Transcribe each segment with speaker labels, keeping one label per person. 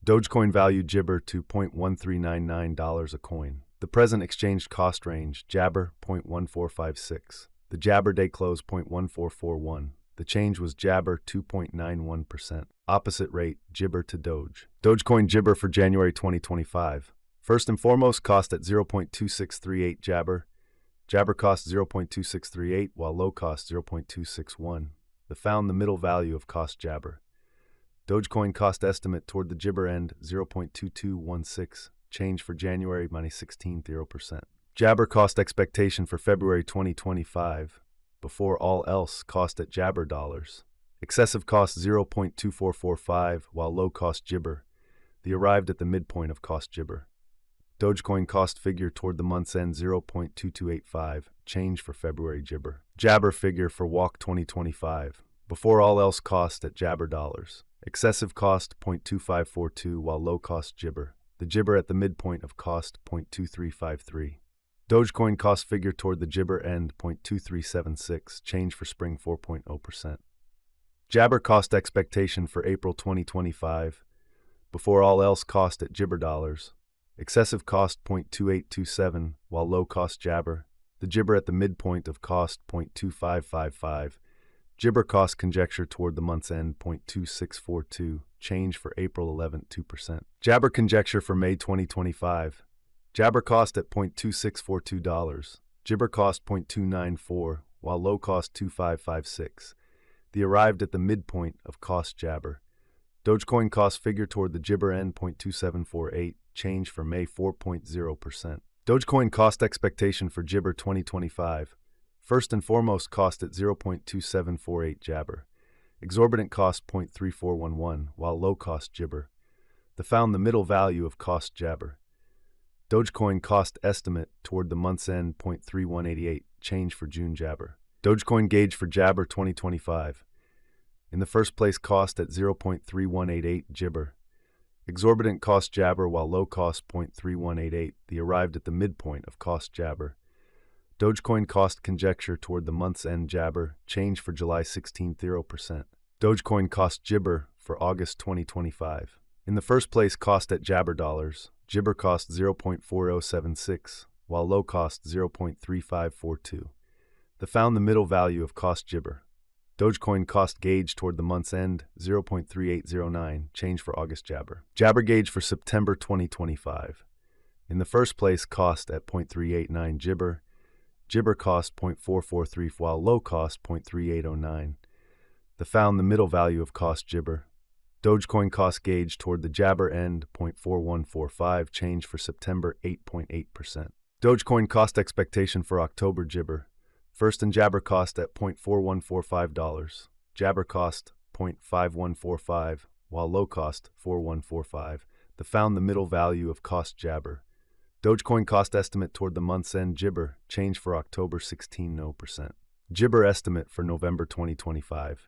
Speaker 1: Dogecoin value Jibber to $0.1399 a coin. The present exchange cost range, Jabber 0.1456. The Jabber day close 0.1441. The change was Jabber 2.91%. Opposite rate, Jibber to Doge. Dogecoin Jibber for January 2025. First and foremost, cost at 0.2638 Jabber. Jabber cost 0.2638, while low cost 0.261. Found the middle value of cost Jabber. Dogecoin cost estimate toward the Jibber end 0.2216. Change for January -16 0%. Jabber cost expectation for February 2025. Before all else, cost at Jabber dollars. Excessive cost 0.2445, while low cost Jibber. The arrived at the midpoint of cost Jibber. Dogecoin cost figure toward the month's end 0.2285. Change for February Jibber. Jabber figure for Walk 2025. Before all else, cost at Jabber dollars. Excessive cost 0.2542, while low cost Jibber. The Jibber at the midpoint of cost 0.2353. Dogecoin cost figure toward the Jibber end 0.2376. Change for spring 4.0%. Jabber cost expectation for April 2025. Before all else, cost at Jibber dollars. Excessive cost 0.2827, while low cost Jabber. The Jibber at the midpoint of cost 0.2555. Jibber cost conjecture toward the month's end 0.2642. Change for April 11th 2%. Jabber conjecture for May 2025. Jabber cost at $0.2642. Jibber cost 0.294, while low cost 2.556. The arrived at the midpoint of cost Jabber. Dogecoin cost figure toward the Jibber end 0.2748. Change for May 4.0%. Dogecoin cost expectation for Jibber 2025. First and foremost, cost at 0.2748 Jabber. Exorbitant cost 0.3411, while low cost Jibber. Found the middle value of cost Jabber. Dogecoin cost estimate toward the month's end 0.3188. Change for June Jabber. Dogecoin gauge for Jabber 2025. In the first place, cost at 0.3188 Jibber. Exorbitant cost Jabber, while low cost 0.3188. The arrived at the midpoint of cost Jabber. Dogecoin cost conjecture toward the month's end Jabber. Change for July 16th 0%. Dogecoin cost Jibber for August 2025. In the first place, cost at Jabber dollars. Jibber cost 0.4076, while low cost 0.3542. Found the middle value of cost Jibber. Dogecoin cost gauge toward the month's end 0.3809. Change for August Jabber. Jabber gauge for September 2025. In the first place, cost at 0.389 Jibber. Jibber cost 0.443, while low cost 0.3809. Found the middle value of cost Jibber. Dogecoin cost gauge toward the Jabber end 0.4145. Change for September 8.8%. Dogecoin cost expectation for October Jibber. First and Jabber cost at $0.4145. Jabber cost 0.5145, while low cost 4145. Found the middle value of cost Jabber. Dogecoin cost estimate toward the month's end Jibber. Change for October 16.0%. Jibber estimate for November 2025.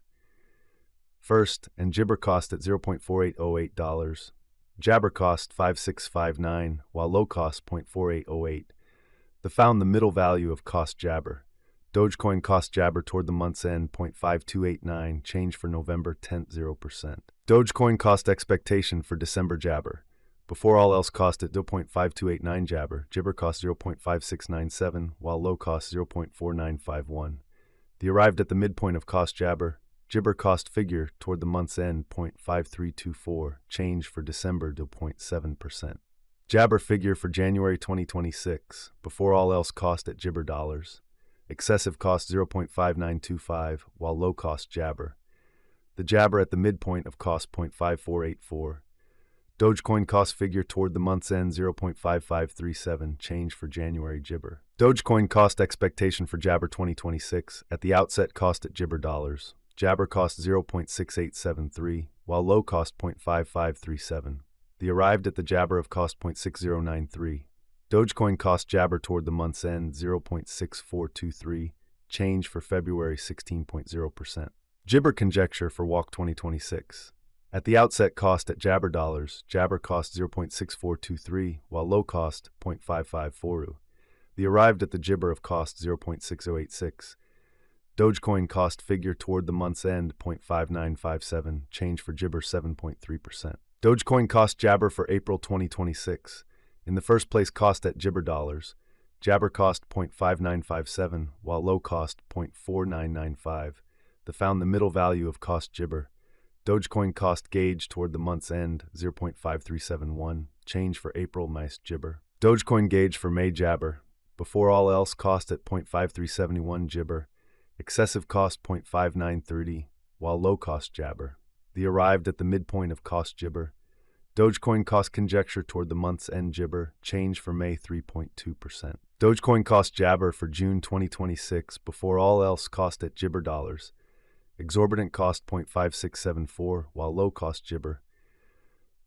Speaker 1: First and Jibber cost at $0.4808. Jabber cost 5659, while low cost 0.4808. Found the middle value of cost Jabber. Dogecoin cost Jabber toward the month's end 0.5289. Change for November 10th 0%. Dogecoin cost expectation for December Jabber. Before all else, cost at 0.5289 Jabber. Jibber cost 0.5697, while low cost 0.4951. The arrived at the midpoint of cost Jabber. Jibber cost figure toward the month's end 0.5324. Change for December to 0.7%. Jabber figure for January 2026. Before all else, cost at Jibber dollars. Excessive cost 0.5925, while low cost Jabber. The Jabber at the midpoint of cost 0.5484. Dogecoin cost figure toward the month's end 0.5537. Change for January Jibber. Dogecoin cost expectation for Jabber 2026. At the outset, cost at Jibber dollars. Jabber cost 0.6873, while low cost 0.5537. The arrived at the Jabber of cost 0.6093. Dogecoin cost Jabber toward the month's end 0.6423. Change for February 16.0%. Jibber conjecture for Walk 2026. At the outset, cost at Jabber dollars. Jabber cost 0.6423, while low cost 0.5540. The arrived at the Jibber of cost 0.6086. Dogecoin cost figure toward the month's end 0.5957. Change for Jibber 7.3%. Dogecoin cost Jabber for April 2026. In the first place, cost at Jibber dollars. Jabber cost 0.5957, while low cost 0.4995. The found the middle value of cost Jibber. Dogecoin cost gauge toward the month's end 0.5371. Change for April nice Jibber. Dogecoin gauge for May Jabber. Before all else, cost at 0.5371 Jibber. Excessive cost 0.5930, while low cost Jabber. The arrived at the midpoint of cost Jibber. Dogecoin cost conjecture toward the month's end Jibber. Change for May 3.2%. Dogecoin cost Jabber for June 2026. Before all else, cost at Jibber dollars. Exorbitant cost 0.5674, while low cost Jibber.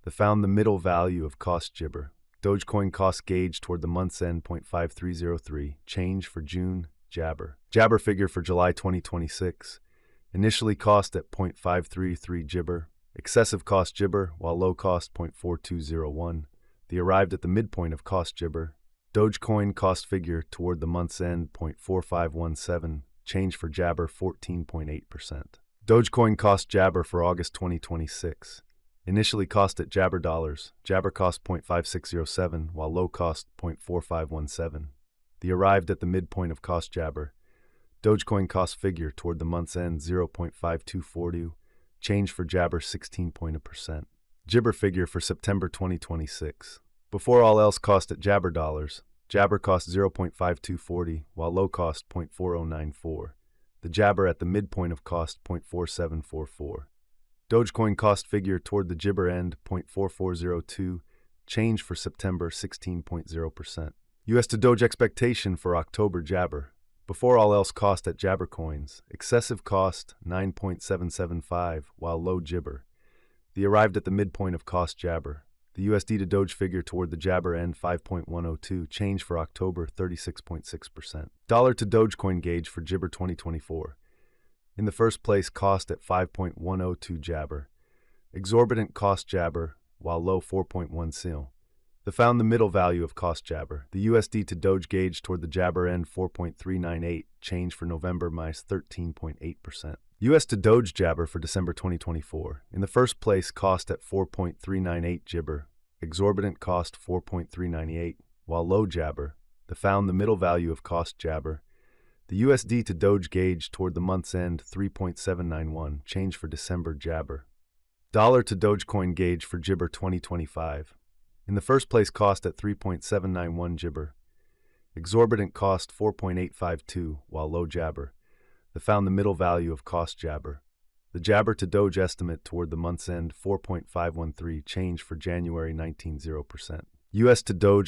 Speaker 1: The found the middle value of cost Jibber. Dogecoin cost gauge toward the month's end 0.5303. Change for June Jabber. Jabber figure for July 2026. Initially cost at 0.533 Jibber. Excessive cost Jibber, while low cost 0.4201. The arrived at the midpoint of cost Jibber. Dogecoin cost figure toward the month's end 0.4517. Change for Jabber 14.8%. Dogecoin cost Jabber for August 2026. Initially cost at Jabber dollars. Jabber cost 0.5607, while low cost 0.4517. The arrived at the midpoint of cost Jabber. Dogecoin cost figure toward the month's end 0.5242. Change for Jabber 16%. Jibber figure for September 2026. Before all else, cost at Jabber dollars. Jabber cost 0.5240, while low cost 0.4094. The Jabber at the midpoint of cost 0.4744. Dogecoin cost figure toward the Jibber end 0.4402. Change for September 16.0%. US to Doge expectation for October Jabber. Before all else, cost at Jabber coins. Excessive cost 9.775, while low Jibber. The arrived at the midpoint of cost Jabber. The USD to Doge figure toward the Jabber end 5.102. Change for October 36.6%. Dollar to Dogecoin gauge for Jibber 2024. In the first place, cost at 5.102 Jabber. Exorbitant cost Jabber, while low 4.1 sil. The found the middle value of cost Jabber. The USD to Doge gauge toward the Jabber end 4.398. Change for November minus 13.8%. US to Doge Jabber for December 2024. In the first place, cost at 4.398 Jibber. Exorbitant cost 4.398, while low Jabber. The found the middle value of cost Jabber. The USD to Doge gauge toward the month's end 3.791. Change for December Jabber. Dollar to Dogecoin gauge for Jibber 2025. In the first place, cost at 3.791 Jibber. Exorbitant cost 4.852, while low Jabber. The found the middle value of cost Jabber. The Jabber to Doge estimate toward the month's end 4.513. Change for January 19.0%. US to Doge